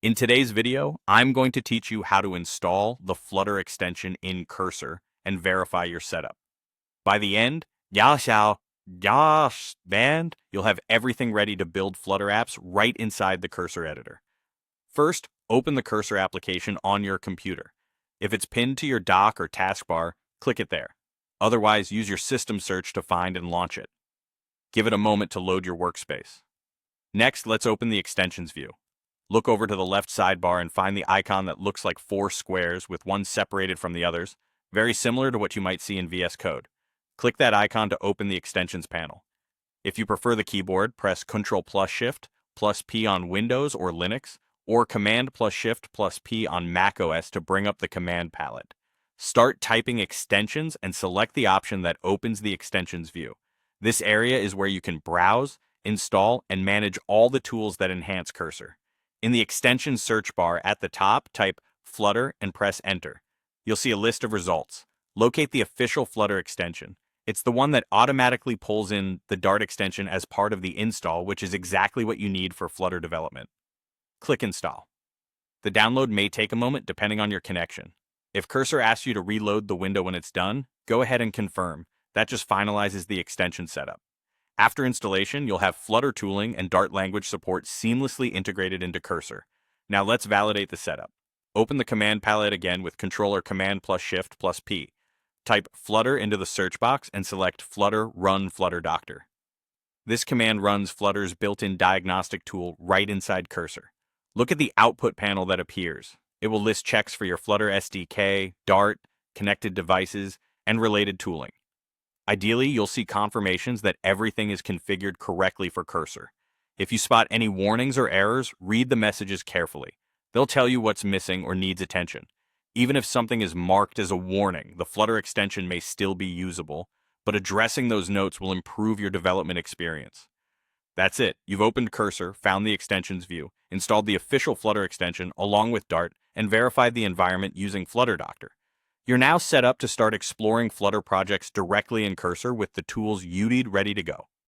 In today's video, I'm going to teach you how to install the Flutter extension in Cursor and verify your setup. By the end, you'll have everything ready to build Flutter apps right inside the Cursor editor. First, open the Cursor application on your computer. If it's pinned to your dock or taskbar, click it there. Otherwise, use your system search to find and launch it. Give it a moment to load your workspace. Next, let's open the extensions view. Look over to the left sidebar and find the icon that looks like 4 squares with one separated from the others, very similar to what you might see in VS Code. Click that icon to open the extensions panel. If you prefer the keyboard, press Ctrl plus Shift plus P on Windows or Linux, or Command plus Shift plus P on Mac OS to bring up the command palette. Start typing extensions and select the option that opens the extensions view. This area is where you can browse, install, and manage all the tools that enhance Cursor. In the extensions search bar at the top, type Flutter and press Enter. You'll see a list of results. Locate the official Flutter extension. It's the one that automatically pulls in the Dart extension as part of the install, which is exactly what you need for Flutter development. Click Install. The download may take a moment depending on your connection. If Cursor asks you to reload the window when it's done, go ahead and confirm. That just finalizes the extension setup. After installation, you'll have Flutter tooling and Dart language support seamlessly integrated into Cursor. Now let's validate the setup. Open the command palette again with Control or Command plus Shift plus P. Type Flutter into the search box and select Flutter Run Flutter Doctor. This command runs Flutter's built-in diagnostic tool right inside Cursor. Look at the output panel that appears. It will list checks for your Flutter SDK, Dart, connected devices, and related tooling. Ideally, you'll see confirmations that everything is configured correctly for Cursor. If you spot any warnings or errors, read the messages carefully. They'll tell you what's missing or needs attention. Even if something is marked as a warning, the Flutter extension may still be usable, but addressing those notes will improve your development experience. That's it. You've opened Cursor, found the extensions view, installed the official Flutter extension along with Dart, and verified the environment using Flutter Doctor. You're now set up to start exploring Flutter projects directly in Cursor with the tools you need ready to go.